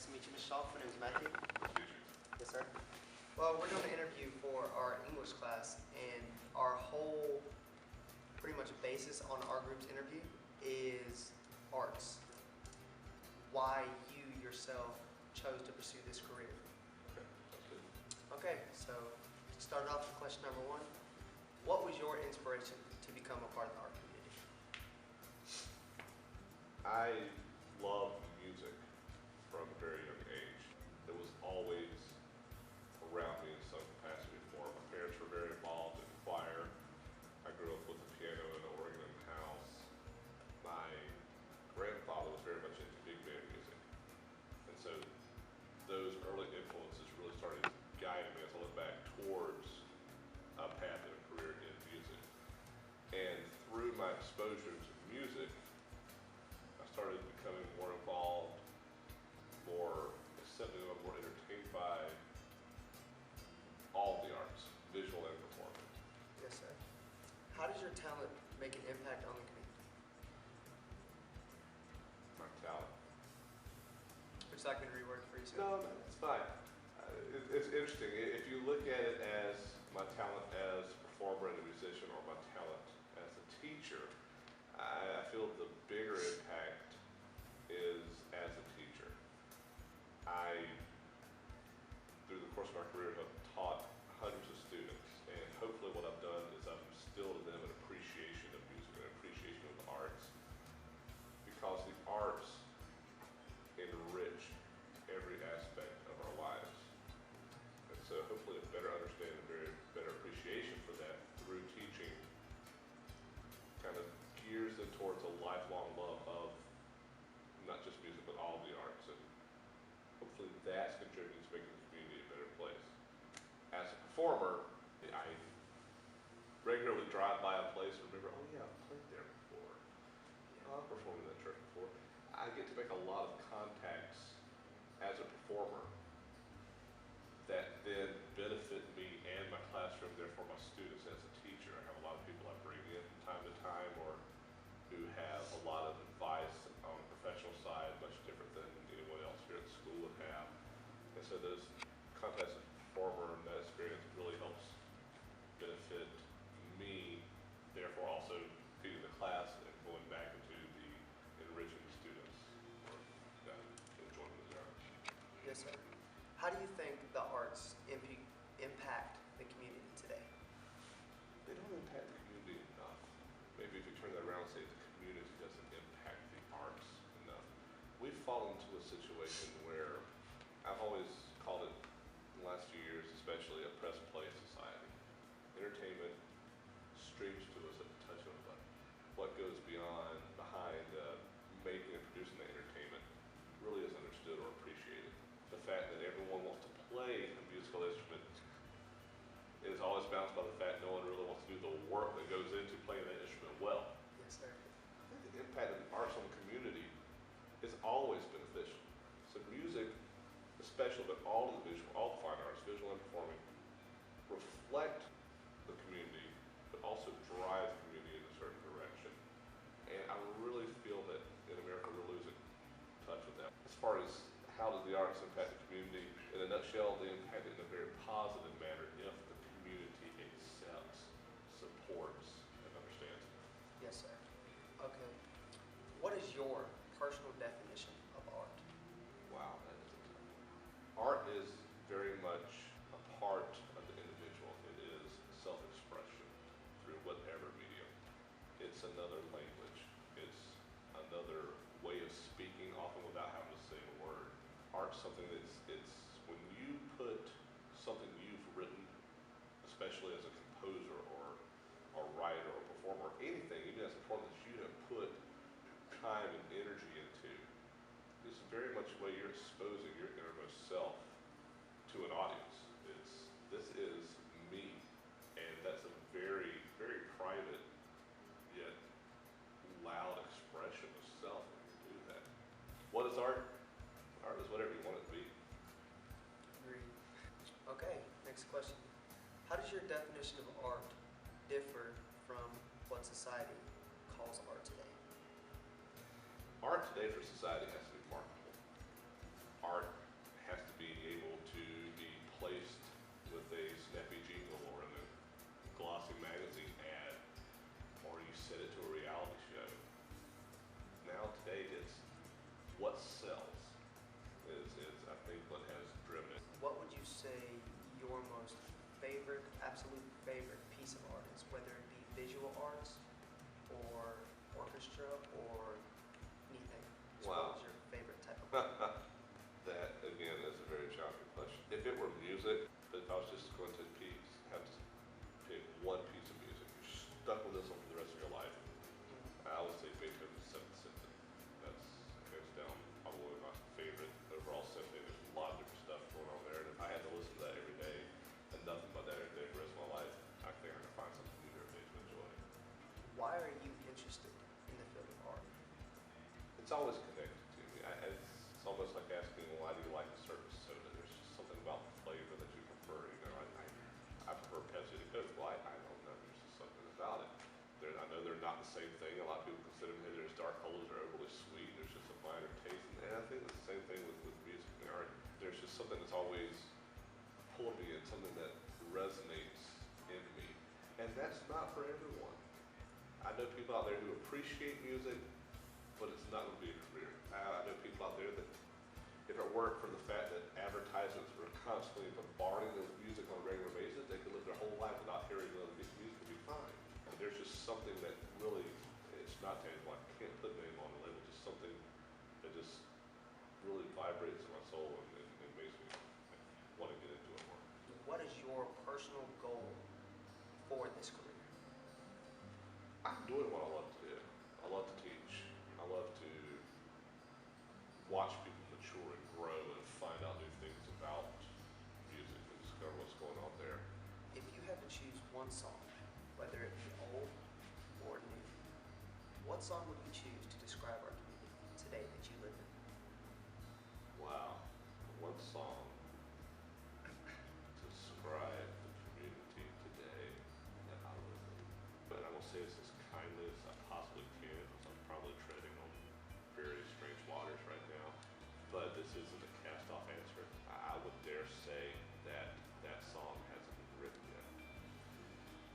Nice to meet you, Mr. Shaw. My name is Matthew. Nice to meet you. Yes, sir. Well, we're doing an interview for our English class, and our whole pretty much basis on our group's interview is arts. Why you yourself chose to pursue this career. Okay, sounds good. Okay, so to start off with question number one, what was your inspiration to become a part of the art community? I loved music from a very young age. It was always around me in some capacity before. My parents were very involved in choir. I grew up with a piano and an organ in the house. My grandfather was very much into big band music. And so those early influences really started guiding me as I look back towards a path and a career in music. And through my exposure to music, I started becoming more involved, more accepting of, more entertained by all the arts, visual and performing. Yes, sir. How does your talent make an impact on the community? My talent. Would you like me to reword for you, sir? No, it's fine. It's interesting. If you look at it as my talent as a performer and a musician, or my talent as a teacher, I feel the bigger impact is as a teacher. I, through the course of my career, have taught hundreds of students, and hopefully what I've done is I've instilled in them an appreciation of music, an appreciation of the arts, because the arts enrich every aspect of our lives. And so hopefully a better understanding, a better appreciation for that through teaching kind of gears them towards a lifelong love of not just music, but all the arts. And hopefully that's contributing to making the community a better place. As a performer, I regularly drive by a place and remember, oh yeah, I've played there before. Yeah, I've performed in that church before. I get to make a lot of contacts as a performer that then benefit me and my classroom, therefore my students as a teacher. I have a lot of people I bring in from time to time, or who have a lot of advice on the professional side, much different than anyone else here at the school would have. And so those contacts as a performer and that experience really helps benefit me, therefore also feeding the class and going back into the enriching the students or enjoying the arts. Yes, sir. How do you think the arts impact the community today? They don't impact the community enough. Maybe if you turn that around and say the community doesn't impact the arts enough. We've fallen into a situation where I've always called it, in the last few years especially, a press play society. Entertainment streams to us at the touch of a button. What goes behind making and producing the entertainment really is understood or appreciated. The fact that everyone wants to play a musical instrument is always balanced by the fact no one really wants to do the work that goes into playing that instrument well. Yes, sir. I think the impact of the arts on the community is always beneficial. So music, especially, but all of the visual, all the fine arts, visual and performing, reflect the community, but also drive the community in a certain direction. And I really feel that in America we're losing touch with that. As far as how does the arts impact the community, in a nutshell, they impact it in a very positive manner if the community accepts, supports, and understands it. Yes, sir. Okay. What is your personal definition of art? Wow, that is a tough one. Art is very much a part of the individual. It is self-expression through whatever medium. It's another language. It's another way of speaking, often without having to say a word. Art's something it's when you put something you've written, especially as a composer or a writer or performer, or anything, even as a performer that you have put time and energy into, this is very much the way you're exposing your innermost self to an audience. This is me, and that's a very, very private yet loud expression of self when you do that. What is art? Art is whatever you want it to be. Agreed. Okay, next question. How does your definition of art differ from what society calls art today? Art today for society has to be marketable. Art Why are you interested in the field of art? It's always connected to me. It's almost like asking, why do you like a certain soda? There's just something about the flavor that you prefer. I prefer Pepsi to Coke. Well, I don't know. There's just something about it. I know they're not the same thing. A lot of people consider them as dark colors are overly sweet. There's just a finer taste. And I think it's the same thing with music and art. There's just something that's always pulling me in, something that resonates in me. And that's not for everyone. I know people out there who appreciate music, but it's not going to be a career. I know people out there that, if it weren't for the fact that advertisements were constantly bombarding them with music on a regular basis, they could live their whole life without hearing another piece of music and be fine. And there's just something that really, it's not tangible. I can't put a name on the label, just something that just really vibrates in my soul and makes me want to get into it more. What is your personal goal for this career? I'm doing what I love to do. I love to teach. I love to watch people mature and grow and find out new things about music and discover what's going on there. If you had to choose one song, whether it be old or new, what song would you choose to describe our community today that you live in? Wow, one song to describe the community today that I live in. But I will say this as kindly as I possibly can, because I'm probably treading on very strange waters right now. But this isn't a cast-off answer. I would dare say that that song hasn't been written yet.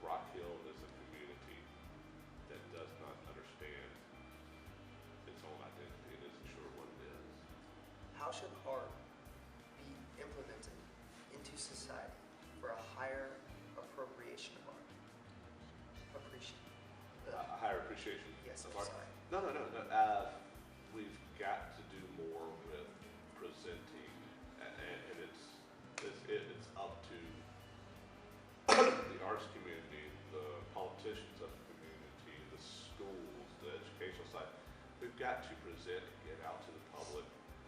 Rock Hill is a community that does not understand its own identity and isn't sure what it is. How should art be implemented into society for a higher appropriation of art? A higher appreciation Yes, of I'm art. sorry. No. We've got to do more with presenting, and it's up to the arts community, the politicians of the community, the schools, the educational side. We've got to present and get out to the public,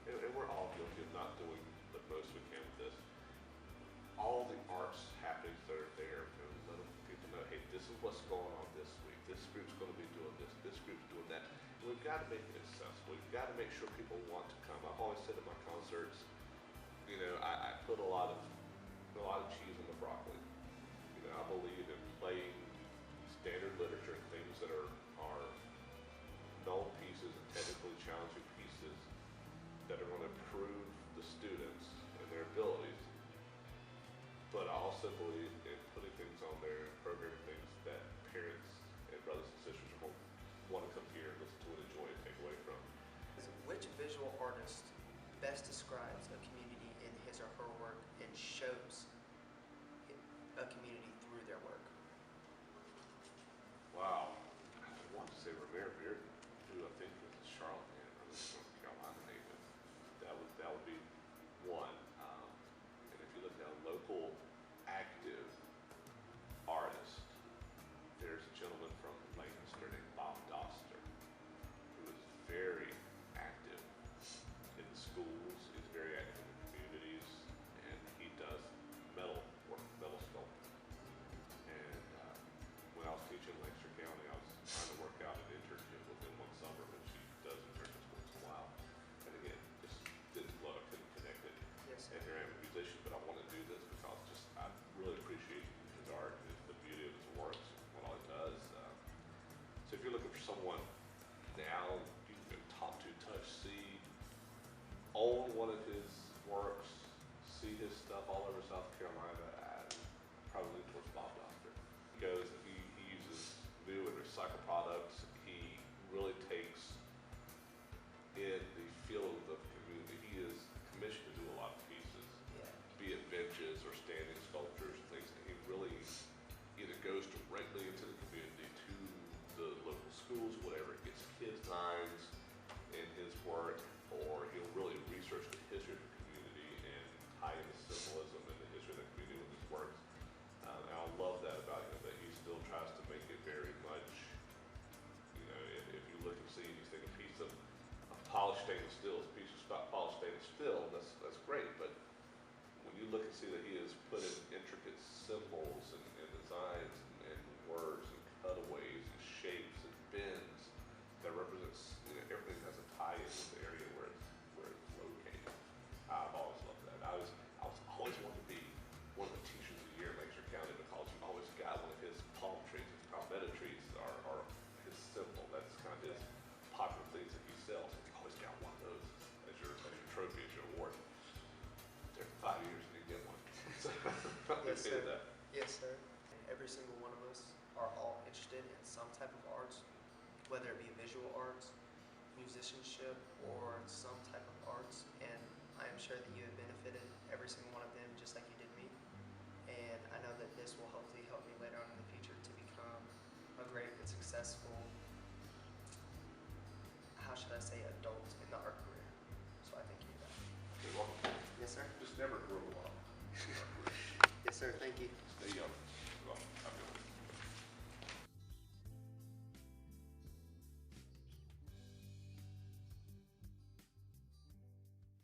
and we're all guilty of not doing the most we can with this. All the arts happenings that are there, letting people know, hey, this is what's going on this week. This group's going to be doing this group's doing that. And we've got to make it accessible. We've got to make sure people want to come. I've always said at my concerts, I put a lot of cheese on the broccoli. I believe in playing standard literature and things that are known pieces and technically challenging pieces that are going to improve the students and their abilities. But I also believe in putting things on there and programming things that parents and brothers and sisters will want to come here, listen to, and enjoy and take away from. Which visual artist best describes a community in his or her work and shows a community through their work? Wow. I want to say Revere Bearden, who I think is a Charlotte man, or North Carolina native. That would be one. And if you look at a local active artist, there's a gentleman from Lancaster named Bob Doster, who is very active in the schools, he's very active in the communities, and he does metal work, metal sculpting. And when I was teaching in Lancaster County, I was trying to work out an internship with him one summer, but she does internships once in a while. And again, just didn't flow, I couldn't connect it. Yes. And here I am a musician, but I want to do this because I really appreciate his art and the beauty of his works, what all he does. So if you're looking for someone now, you can talk to, touch, see, own one of his works, see his stuff all over South Carolina, and probably lean towards Bob Doster. He uses new and recycled products. He really takes in the feel of the community. He is commissioned to do a lot of pieces, be it benches or standing sculptures and things. And he really either goes directly into the community, to the local schools, whatever. It gets kids' minds in his work, or he'll really research the history of the community and tie in the symbolism and the history of the community with his works. And I love that about him, that he still tries to make it very much, if you look and see and you think a piece of polished stainless steel is a piece of polished stainless steel, that's great. But when you look and see that he has put in intricate symbols and designs and words and cutaways and shapes anticipated sir. that. Yes, sir. Every single one of us are all interested in some type of arts, whether it be visual arts, musicianship, or some type of arts. And I am sure that you have benefited every single one of them just like you did me. And I know that this will hopefully help me later on in the future to become a great and successful, how should I say, adult in the art